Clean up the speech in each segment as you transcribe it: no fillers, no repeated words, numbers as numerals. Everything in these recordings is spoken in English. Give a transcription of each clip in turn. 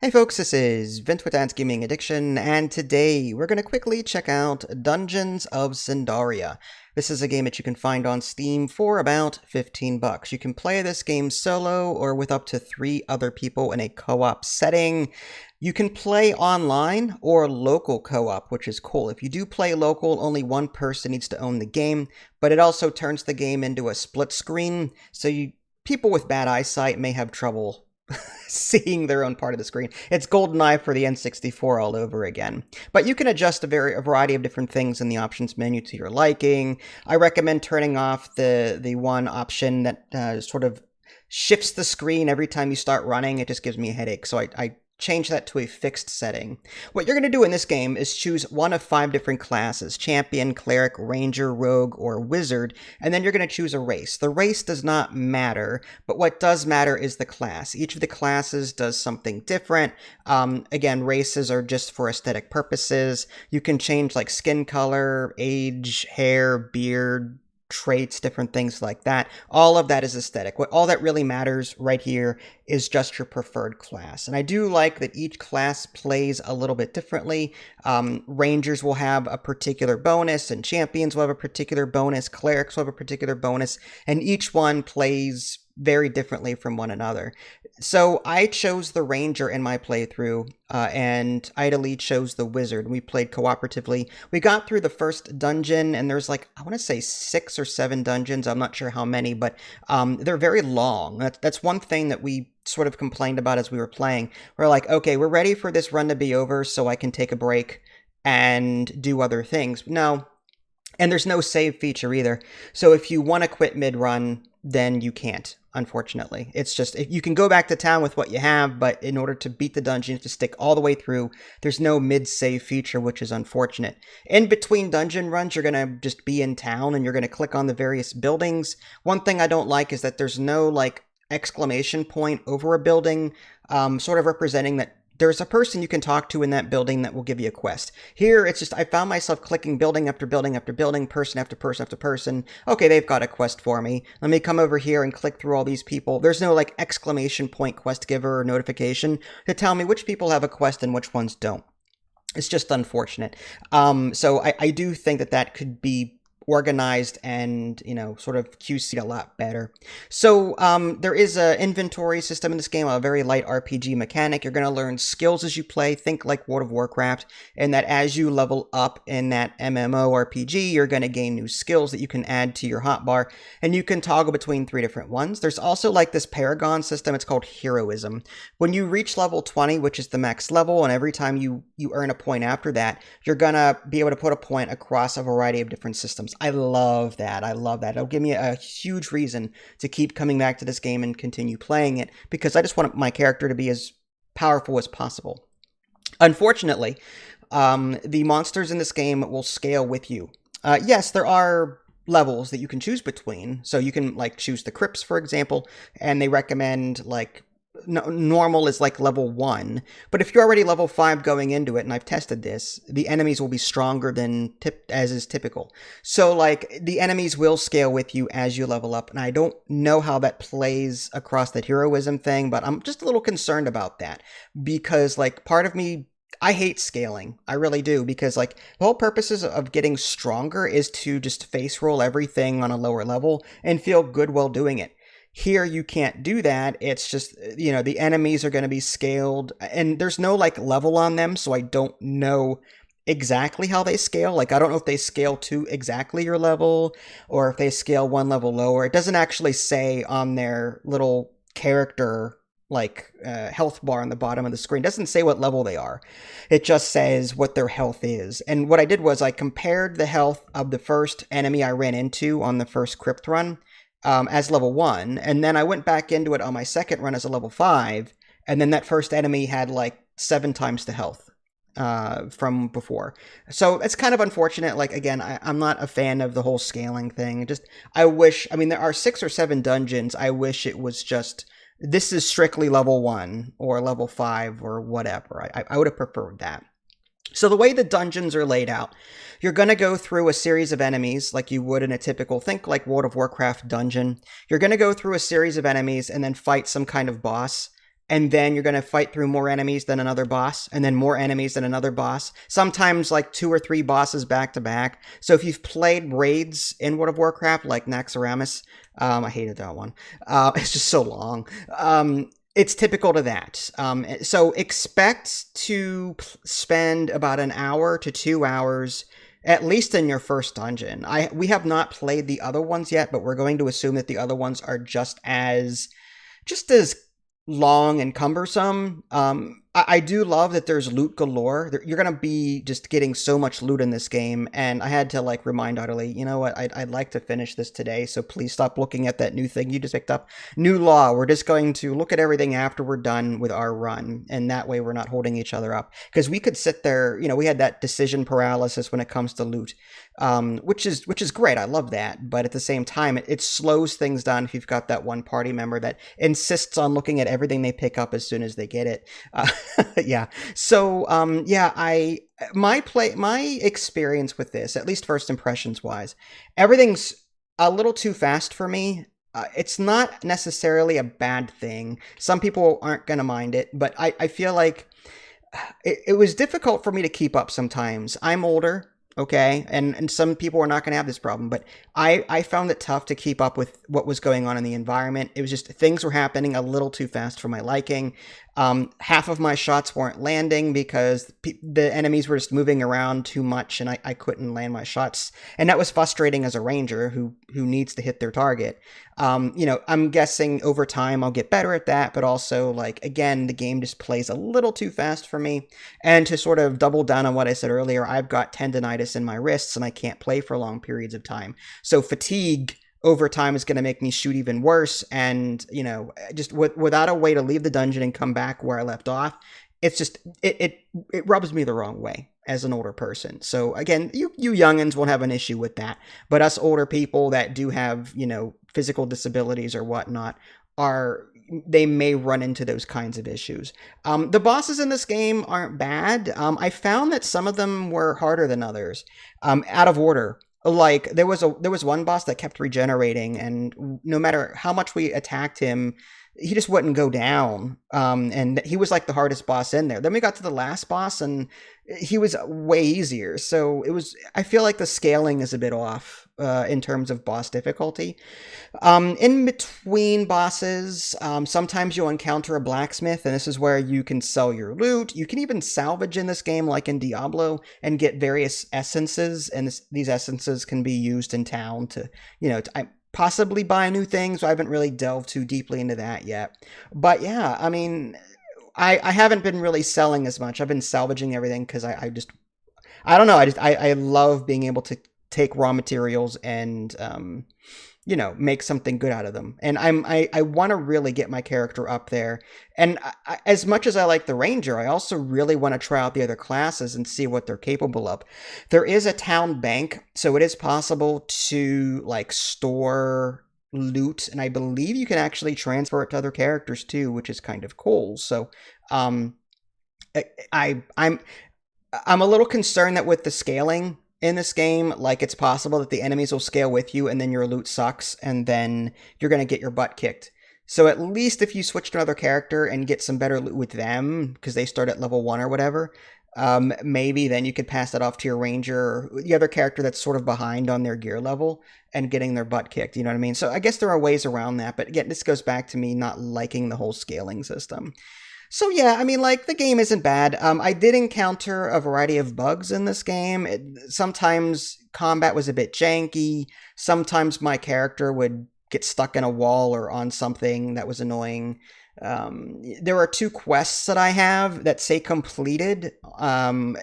Hey folks, this is Vince with Dad's Gaming Addiction, and today we're going to quickly check out Dungeons of Sundaria. This is a game that you can find on Steam for about 15 bucks. You can play this game solo or with up to 3 other people in a co-op setting. You can play online or local co-op, which is cool. If you do play local, only one person needs to own the game, but it also turns the game into a split screen, so people with bad eyesight may have trouble seeing their own part of the screen. It's GoldenEye for the N64 all over again. But you can adjust a variety of different things in the options menu to your liking. I recommend turning off the one option that sort of shifts the screen every time you start running. It just gives me a headache, so I change that to a fixed setting. What you're going to do in this game is choose one of 5 different classes: champion, cleric, ranger, rogue, or wizard, and then you're going to choose a race. The race does not matter, but what does matter is the class. Each of the classes does something different. Again, races are just for aesthetic purposes. You can change like skin color, age, hair, beard, traits, different things like that. All of that is aesthetic. All that really matters right here is just your preferred class. And I do like that each class plays a little bit differently. Rangers will have a particular bonus, and champions will have a particular bonus, clerics will have a particular bonus, and each one plays very differently from one another. So I chose the ranger in my playthrough, and Idly chose the wizard. We played cooperatively. We got through the first dungeon, and there's like, I want to say 6 or 7 dungeons. I'm not sure how many, but they're very long. That's one thing that we sort of complained about as we were playing. We're like, okay, we're ready for this run to be over so I can take a break and do other things. No. And there's no save feature either. So if you want to quit mid-run, then you can't, unfortunately. It's just, you can go back to town with what you have, but in order to beat the dungeon, you have to stick all the way through. There's no mid-save feature, which is unfortunate. In between dungeon runs, you're going to just be in town, and you're going to click on the various buildings. One thing I don't like is that there's no, like, exclamation point over a building, sort of representing that there's a person you can talk to in that building that will give you a quest. Here, it's just, I found myself clicking building after building after building, person after person after person. Okay, they've got a quest for me. Let me come over here and click through all these people. There's no, like, exclamation point quest giver or notification to tell me which people have a quest and which ones don't. It's just unfortunate. So I do think that could be organized and, sort of QC'd a lot better. So there is an inventory system in this game, a very light RPG mechanic. You're going to learn skills as you play. Think like World of Warcraft, and that as you level up in that MMORPG, you're going to gain new skills that you can add to your hotbar, and you can toggle between 3 different ones. There's also like this Paragon system. It's called Heroism. When you reach level 20, which is the max level, and every time you earn a point after that, you're going to be able to put a point across a variety of different systems. I love that. I love that. It'll give me a huge reason to keep coming back to this game and continue playing it, because I just want my character to be as powerful as possible. Unfortunately, the monsters in this game will scale with you. Yes, there are levels that you can choose between. So you can like choose the crypts, for example, and they recommend like normal is like level 1, but if you're already level 5 going into it, and I've tested this, the enemies will be stronger than as is typical. So like the enemies will scale with you as you level up, and I don't know how that plays across that heroism thing, but I'm just a little concerned about that, because like part of me, I hate scaling. I really do, because like the whole purposes of getting stronger is to just face roll everything on a lower level and feel good while doing it. Here, you can't do that. It's just, the enemies are going to be scaled, and there's no, like, level on them, so I don't know exactly how they scale. Like, I don't know if they scale to exactly your level, or if they scale 1 level lower. It doesn't actually say on their little character, like, health bar on the bottom of the screen. It doesn't say what level they are. It just says what their health is. And what I did was I compared the health of the first enemy I ran into on the first crypt run, as level 1, and then I went back into it on my second run as a level 5, and then that first enemy had like 7 times the health from before. So it's kind of unfortunate. Like, again, I'm not a fan of the whole scaling thing. I wish, there are 6 or 7 dungeons. I wish it was just, this is strictly level 1 or level 5 or whatever. I would have preferred that. So the way the dungeons are laid out, you're going to go through a series of enemies like you would in a typical, think like World of Warcraft dungeon. You're going to go through a series of enemies and then fight some kind of boss. and then you're going to fight through more enemies than another boss, and then more enemies than another boss. Sometimes like 2 or 3 bosses back to back. So if you've played raids in World of Warcraft, like Naxxramas, I hated that one. It's just so long. It's typical to that. So expect to spend about an hour to 2 hours at least in your first dungeon. We have not played the other ones yet, but we're going to assume that the other ones are just as long and cumbersome. I do love that there's loot galore. You're going to be just getting so much loot in this game, and I had to like remind Utterly, you know what, I'd like to finish this today, so please stop looking at that new thing you just picked up. New law, we're just going to look at everything after we're done with our run, and that way we're not holding each other up. Because we could sit there, we had that decision paralysis when it comes to loot, which is great, I love that, but at the same time, it slows things down if you've got that one party member that insists on looking at everything they pick up as soon as they get it. Yeah. So, my experience with this, at least first impressions wise, everything's a little too fast for me. It's not necessarily a bad thing. Some people aren't going to mind it, but I feel like it was difficult for me to keep up sometimes. I'm older. Okay, and some people are not going to have this problem, but I found it tough to keep up with what was going on in the environment. It was just things were happening a little too fast for my liking. Half of my shots weren't landing because the enemies were just moving around too much, and I couldn't land my shots. And that was frustrating as a ranger who needs to hit their target. I'm guessing over time I'll get better at that, but also, like, again, the game just plays a little too fast for me. And to sort of double down on what I said earlier, I've got tendonitis in my wrists, and I can't play for long periods of time. So fatigue over time is going to make me shoot even worse, and just without a way to leave the dungeon and come back where I left off, it's just it rubs me the wrong way as an older person. So again, you youngins won't have an issue with that, but us older people that do have physical disabilities or whatnot they may run into those kinds of issues. The bosses in this game aren't bad. I found that some of them were harder than others, out of order. Like there was one boss that kept regenerating, and no matter how much we attacked him, he just wouldn't go down. And he was like the hardest boss in there. Then we got to the last boss, and he was way easier. So I feel like the scaling is a bit off in terms of boss difficulty. In between bosses, sometimes you'll encounter a blacksmith, and this is where you can sell your loot. You can even salvage in this game, like in Diablo, and get various essences, and these essences can be used in town to, possibly buy new things. I haven't really delved too deeply into that yet. But yeah, I mean, I haven't been really selling as much. I've been salvaging everything because I don't know. I love being able to take raw materials and make something good out of them. And I want to really get my character up there. And as much as I like the ranger, I also really want to try out the other classes and see what they're capable of. There is a town bank, so it is possible to like store loot, and I believe you can actually transfer it to other characters too, which is kind of cool. So I'm a little concerned that with the scaling in this game, like, it's possible that the enemies will scale with you and then your loot sucks and then you're going to get your butt kicked. So at least if you switch to another character and get some better loot with them, because they start at level 1 or whatever, maybe then you could pass that off to your ranger or the other character that's sort of behind on their gear level and getting their butt kicked, you know what I mean? So I guess there are ways around that, but again, this goes back to me not liking the whole scaling system. So yeah, I mean, like, the game isn't bad. I did encounter a variety of bugs in this game. Sometimes combat was a bit janky. Sometimes my character would get stuck in a wall or on something that was annoying. There are 2 quests that I have that say completed. And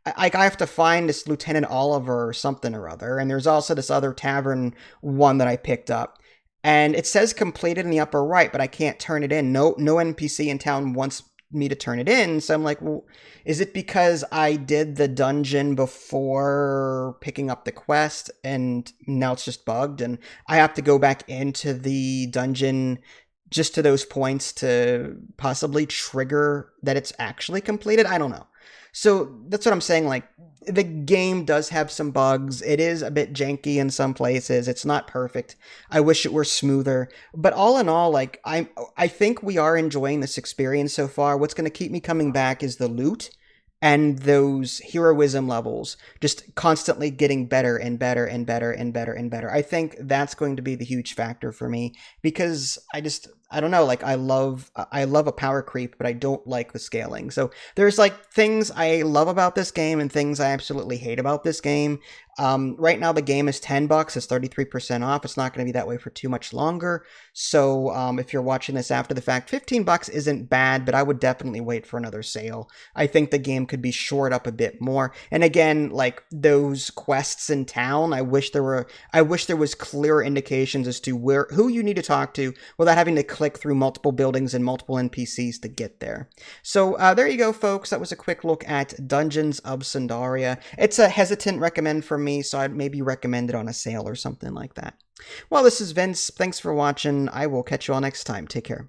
I have to find this Lieutenant Oliver or something or other. And there's also this other tavern one that I picked up. And it says completed in the upper right, but I can't turn it in. No NPC in town wants me to turn it in. So I'm like, well, is it because I did the dungeon before picking up the quest and now it's just bugged and I have to go back into the dungeon just to those points to possibly trigger that it's actually completed. I don't know. So that's what I'm saying. Like, the game does have some bugs. It is a bit janky in some places. It's not perfect. I wish it were smoother. But all in all, like, I think we are enjoying this experience so far. What's going to keep me coming back is the loot and those heroism levels just constantly getting better and better and better and better and better. I think that's going to be the huge factor for me, because I don't know, like, I love a power creep, but I don't like the scaling. So there's like things I love about this game and things I absolutely hate about this game. Right now the game is $10. It's 33% off. It's not going to be that way for too much longer. So if you're watching this after the fact, $15 isn't bad, but I would definitely wait for another sale. I think the game could be shored up a bit more. And again, like, those quests in town, I wish there was clearer indications as to who you need to talk to without having to click through multiple buildings and multiple NPCs to get there. So there you go, folks. That was a quick look at Dungeons of Sundaria. It's a hesitant recommend for me, so I'd maybe recommend it on a sale or something like that. Well, this is Vince. Thanks for watching. I will catch you all next time. Take care.